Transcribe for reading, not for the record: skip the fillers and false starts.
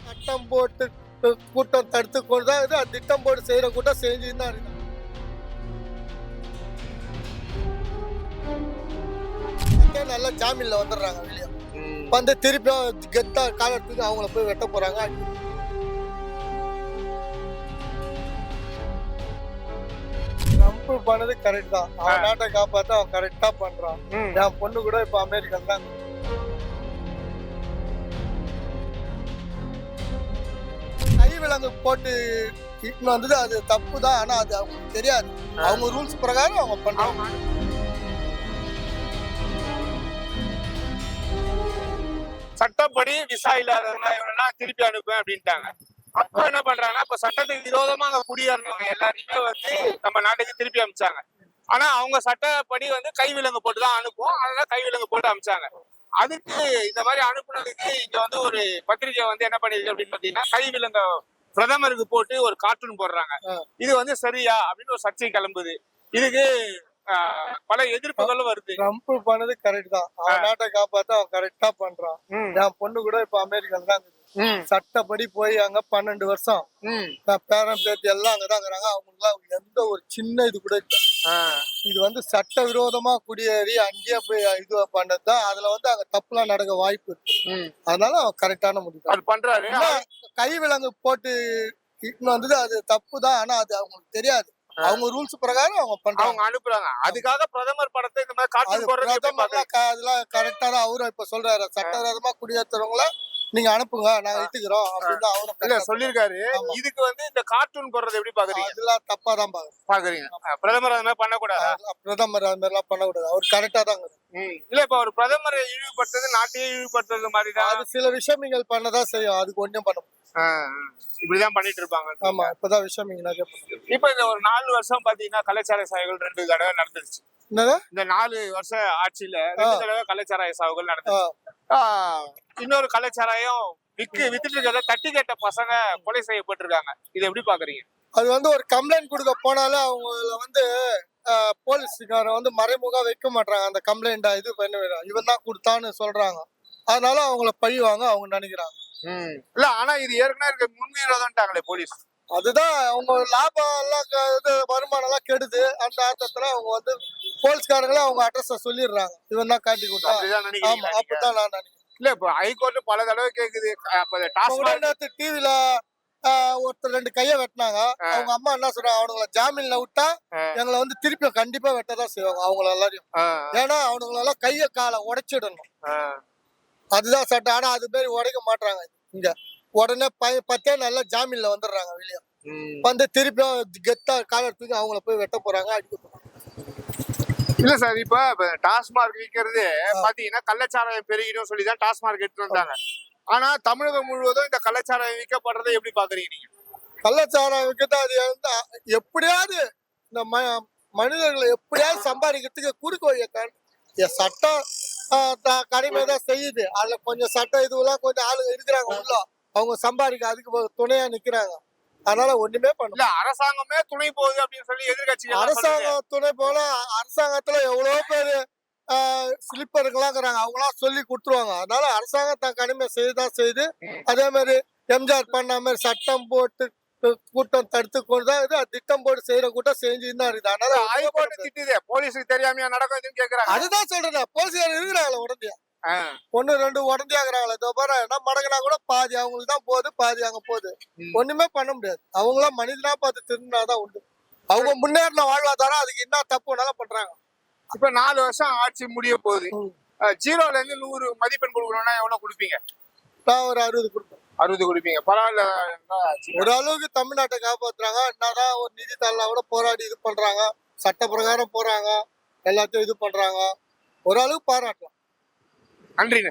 சட்டம் போட்டு கூட்டம் தடுத்து கொண்டு தான் இது திட்டம் போட்டு செய்யற கூட்டம் செஞ்சுன்னு தான் இருக்கு. நல்லா ஜாமீன்ல வந்துடுறாங்க வெளியே வந்து திருப்பியும் கெத்தா காலத்துக்கு அவங்கள போய் வெட்ட போறாங்க. ட்ரம்ப் பண்ணது கரெக்ட் தான். அவன் நாட்டை காப்பாத்த அவன் கரெக்டா பண்றான். என் பொண்ணு கூட இப்ப அமெரிக்கா தான். கை விலங்கு போட்டு இட்டுன்னு வந்தது அது தப்பு தான். ஆனா அது அவங்களுக்கு தெரியாது. அவங்க ரூல்ஸ் பிரகாரம் அவங்க பண்றாங்க. சட்டப்படி விசா இல்லாதவங்க திருப்பி அனுப்புவேன் அப்படின்ட்டாங்க. அப்ப என்ன பண்றாங்கன்னா, இப்ப சட்டத்துக்கு விரோதமா அங்க குடியேறவங்க எல்லாரையுமே வந்து நம்ம நாட்டுக்கு திருப்பி அனுப்பிச்சாங்க. ஆனா அவங்க சட்டப்படி வந்து கைவிலங்கு போட்டு தான் அனுப்புவோம். அதெல்லாம் கைவிலங்கு போட்டு அனுப்பிச்சாங்க. அதுக்கு இந்த மாதிரி அனுப்புனதுக்கு இங்க வந்து ஒரு பத்திரிகை வந்து என்ன பண்ணிருக்கு அப்படின்னு பாத்தீங்கன்னா, கைவிலங்க பிரதமருக்கு போட்டு ஒரு கார்ட்டூன் போடுறாங்க. இது வந்து சரியா அப்படின்னு ஒரு சர்ச்சை கிளம்புது. இதுக்கு பல எதிர்ப்புகளும் வருது. ட்ரம்ப் பண்ணது கரெக்ட் தான். அவன் நாட்டை காப்பாத்த அவன் கரெக்டா பண்றான். என் பொண்ணு கூட இப்ப அமெரிக்கா தான். சட்டப்படி போய் அங்க 12 வருஷம் பேரன் பேத்தி எல்லாம் அங்கதான் இருக்கிறாங்க. அவங்களுக்கு எந்த ஒரு சின்ன இது கூட இல்லை. இது வந்து சட்ட விரோதமா குடியேறி அங்கேயே போய் இது பண்ணதுதான். அதுல வந்து அங்க தப்புலாம் நடக்க வாய்ப்பு இருக்கு. அதனால அவன் கரெக்டான முடிவு பண்றாரு. கை விலங்கு போட்டு இட்டுன்னு வந்தது அது தப்பு தான். ஆனா அது அவங்களுக்கு தெரியாது. அவங்க ரூல்ஸ் பிரகாரம் அவங்க பண்றாங்க. அவங்க அனுப்புறாங்க. அதுக்காக பிரதமர் படத்தை இந்த மாதிரி கார்ட்டூன் போடுறது அதெல்லாம் கரெக்டா தான் அவரும் இப்ப சொல்றாரு. சட்டவிரோதமா குடியேற்றவங்கள நீங்க அனுப்புங்க, நாங்க இட்டுக்கிறோம் அப்படின்னு அவரும் சொல்லிருக்காரு. இதுக்கு வந்து இந்த கார்ட்டூன் போடுறது எப்படி பாக்குறீங்க? அதெல்லாம் தப்பா தான் பாக்குறீங்க. பிரதமர் அது மாதிரி பண்ணக்கூடாது. பிரதமர் அது மாதிரி எல்லாம் பண்ணக்கூடாது. அவர் கரெக்டா தான். இல்ல இப்ப ஒரு பிரதமரை இழிவுபடுத்துறது நாட்டையே இழிவுபடுத்துறது மாதிரி தான். அது சில விஷயங்கள் பண்ணதான் செய்யும். அதுக்கு ஒன்றும் பண்ண இப்படிதான் பண்ணிட்டு இருப்பாங்க. ஆமா, இப்பதான் விஷயம் இப்ப இந்த ஒரு 4 வருஷம் பாத்தீங்கன்னா கலாச்சார சாவுகள் 2 தடவை நடந்துருச்சு. இந்த 4 வருஷம் ஆட்சியில 2 தடவை கலாச்சார சாவுகள் நடந்துச்சு. இன்னொரு கலாச்சாரம் வித்துட்டு இருக்கிறத தட்டி கேட்ட பசங்க கொலை செய்யப்பட்டிருக்காங்க. இதை எப்படி பாக்குறீங்க? அது வந்து ஒரு கம்ப்ளைண்ட் கொடுக்க போனாலும் அவங்கள வந்து போலீஸ்காரன் வந்து மறைமுக வைக்க மாட்டாங்க. அந்த கம்ப்ளைண்ட் இது பண்ண இவன் தான் கொடுத்தான்னு சொல்றாங்க. அதனால அவங்கள பழிவாங்க அவங்க நினைக்கிறாங்க. இல்ல ஆனா இது ஏற்கனவே முன்வீரதான்ட்டாங்களே போலீஸ். அதுதான் அவங்க லாபம் எல்லாம் வருமானம் எல்லாம் கெடுது. அந்த அர்த்தத்துல அவங்க வந்து போலீஸ்காரங்களே அவங்க அட்ரஸ் சொல்லிடுறாங்க. இவன் தான் காட்டி கொடுத்தா. ஆமா, அப்படித்தான் நான் நினைக்கிறேன். இல்ல இப்ப ஹைகோர்ட் பல தடவை கேக்குது. டிவில ஒருத்தர் 2 கைய வெட்டினாங்க. அவங்க அம்மா என்ன சொல்றாங்க, அவனுங்களை ஜாமீன்ல விட்டா எங்களை வந்து திருப்பி கண்டிப்பா வெட்டதான் செய்வாங்க அவங்கள எல்லாரையும். ஏன்னா அவனுங்களை எல்லாம் கைய காலை உடைச்சிடணும். அதுதான் சட்டம். ஆனா அது மாதிரி உடைக்க மாட்டாங்க இங்க. உடனே 10 நல்லா ஜாமீன்ல வந்துடுறாங்க வெளியே. வந்து திருப்பியும் கெத்தா காலத்துக்கு அவங்கள போய் வெட்ட போறாங்க, அடிக்க போறாங்க. இல்ல சார், இப்ப டாஸ்மார்க் விற்கிறது பாத்தீங்கன்னா கள்ளச்சாராயம் பெருகிடும் சொல்லிதான் டாஸ்மார்க் எடுத்து வந்தாங்க. ஆனா தமிழகம் முழுவதும் இந்த கள்ளச்சாராயம் விற்கப்படுறதை எப்படி பாக்குறீங்க நீங்க? கள்ளச்சாராயம் விற்கிறது அது எப்படியாவது இந்த மனிதர்களை எப்படியாவது சம்பாதிக்கிறதுக்கு குறுக்கு வழிய சட்டம் கடுமைதான் செய்யுது. அதுல கொஞ்சம் சட்டம் இதுவெல்லாம் கொஞ்சம் ஆளுங்க இருக்கிறாங்க உள்ள. அவங்க சம்பாதிக்க அதுக்கு துணையா நிக்கிறாங்க. அதனால ஒண்ணுமே பண்ணல. அரசாங்கமே துணை போகுது அப்படின்னு சொல்லி எதிர்கட்சி அரசாங்கம் துணை போல அரசாங்கத்துல எவ்வளவு பேரு ஸ்லிப்பருங்கெல்லாம் இருக்கிறாங்க. அவங்களாம் சொல்லி கொடுத்துருவாங்க. அதனால அரசாங்கம் தான் கடுமை செய்துதான் செய்யுது. அதே மாதிரி எம்ஜிஆர் பண்ண மாதிரி சட்டம் போட்டு கூட்டம் தடுத்து கொண்டு தான் இது திட்டம் போட்டு செய்யற கூட்டம் செஞ்சுன்னு தான் இருக்குது. அதனால ஹைகோர்ட் திட்டுது. போலீஸுக்கு தெரியாமையா நடக்கும் கேக்குறாங்க. அதுதான் சொல்றேன். போலீஸ்காரர் இருக்கிறாங்களா உடனே 1 2 உடனடியாக்குறாங்களே. இதோ பாரு என்ன மடங்கினா கூட பாதி அவங்களுக்கு தான் போகுது, பாதி அங்க போகுது. ஒண்ணுமே பண்ண முடியாது. அவங்களாம் மனிதனா பார்த்து திருந்தாதான் உண்டு. அவங்க முன்னேறின வாழ்வாதாரம் அதுக்கு என்ன தப்புனாலும் பண்றாங்க. இப்ப 4 வருஷம் ஆட்சி முடிய போகுது. 0ல இருந்து 100 மதிப்பெண் கொடுக்கணும்னா எவ்வளவு கொடுப்பீங்க? நான் ஒரு 60 கொடுப்பேன். 60 கொடுப்பீங்க. பரவாயில்ல. ஒரு அளவுக்கு தமிழ்நாட்டை காப்பாத்துறாங்க. என்னதான் ஒரு நிதித்தாள்லாம் கூட போராடி இது பண்றாங்க. சட்ட பிரகாரம் போறாங்க. எல்லாத்தையும் இது பண்றாங்க. ஒரு அளவுக்கு பாராட்டலாம். நன்றிங்க.